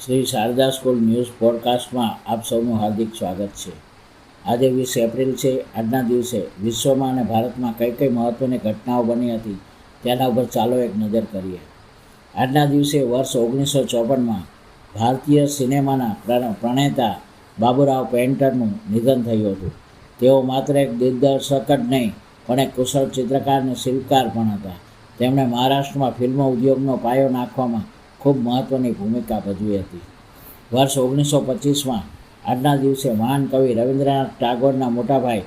Shri Sharda school news પોડકાસ્ટમાં આપ સૌનું હાર્દિક સ્વાગત છે. આજે 20 એપ્રિલ છે. આજના દિવસે વિશ્વમાં અને ભારતમાં કઈ કઈ મહત્ત્વની ઘટનાઓ બની હતી તેના ઉપર ચાલો એક નજર કરીએ. આજના દિવસે વર્ષ 1954માં ભારતીય સિનેમાના પ્રણેતા બાબુરાવ પેઇન્ટરનું નિધન થયું હતું. તેઓ માત્ર એક દિગ્દર્શક જ નહીં પણ એક કુશળ ચિત્રકાર અને શિલ્પકાર પણ હતા. તેમણે મહારાષ્ટ્રમાં ફિલ્મ ઉદ્યોગનો પાયો નાખવામાં ખૂબ મહત્ત્વની ભૂમિકા ભજવી હતી. વર્ષ 1925માં આજના દિવસે મહાન કવિ રવિન્દ્રનાથ ટાગોરના મોટાભાઈ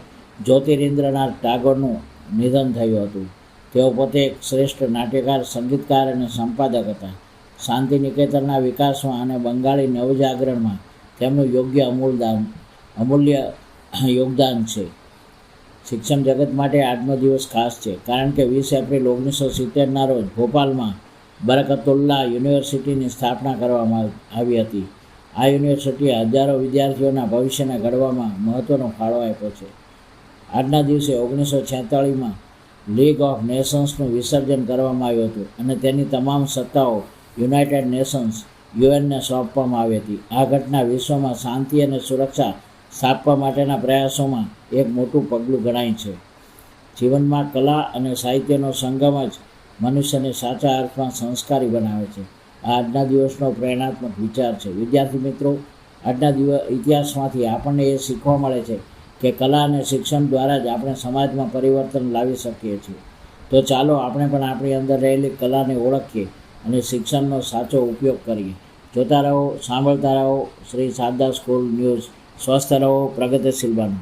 જ્યોતિરિન્દ્રનાથ ટાગોરનું નિધન થયું હતું. તેઓ પોતે એક શ્રેષ્ઠ નાટ્યકાર, સંગીતકાર અને સંપાદક હતા. શાંતિ નિકેતનના વિકાસમાં અને બંગાળી નવજાગરણમાં તેમનું અમૂલ્ય યોગદાન છે. શિક્ષણ જગત માટે આજનો દિવસ ખાસ છે, કારણ કે 20 એપ્રિલ 1970ના રોજ ભોપાલમાં બરકતુલ્લાહ યુનિવર્સિટીની સ્થાપના કરવામાં આવી હતી. આ યુનિવર્સિટીએ હજારો વિદ્યાર્થીઓના ભવિષ્યને ઘડવામાં મહત્ત્વનો ફાળો આપ્યો છે. આજના દિવસે 1946માં લીગ ઓફ નેશન્સનું વિસર્જન કરવામાં આવ્યું હતું અને તેની તમામ સત્તાઓ યુનાઇટેડ નેશન્સ યુએનને સોંપવામાં આવી હતી. આ ઘટના વિશ્વમાં શાંતિ અને સુરક્ષા સ્થાપવા માટેના પ્રયાસોમાં એક મોટું પગલું ગણાય છે. જીવનમાં કલા અને સાહિત્યનો સંગમ જ મનુષ્યને સાચા અર્થમાં સંસ્કારી બનાવે છે. આ આજના દિવસનો પ્રેરણાત્મક વિચાર છે. વિદ્યાર્થી મિત્રો, આજના ઇતિહાસમાંથી આપણને એ શીખવા મળે છે કે કલા અને શિક્ષણ દ્વારા જ આપણે સમાજમાં પરિવર્તન લાવી શકીએ છીએ. તો ચાલો આપણે પણ આપણી અંદર રહેલી કલાને ઓળખીએ અને શિક્ષણનો સાચો ઉપયોગ કરીએ. જોતા રહો, સાંભળતા રહો શ્રી શારદા સ્કૂલ ન્યૂઝ. સ્વસ્થ રહો, પ્રગતિશીલ બનો.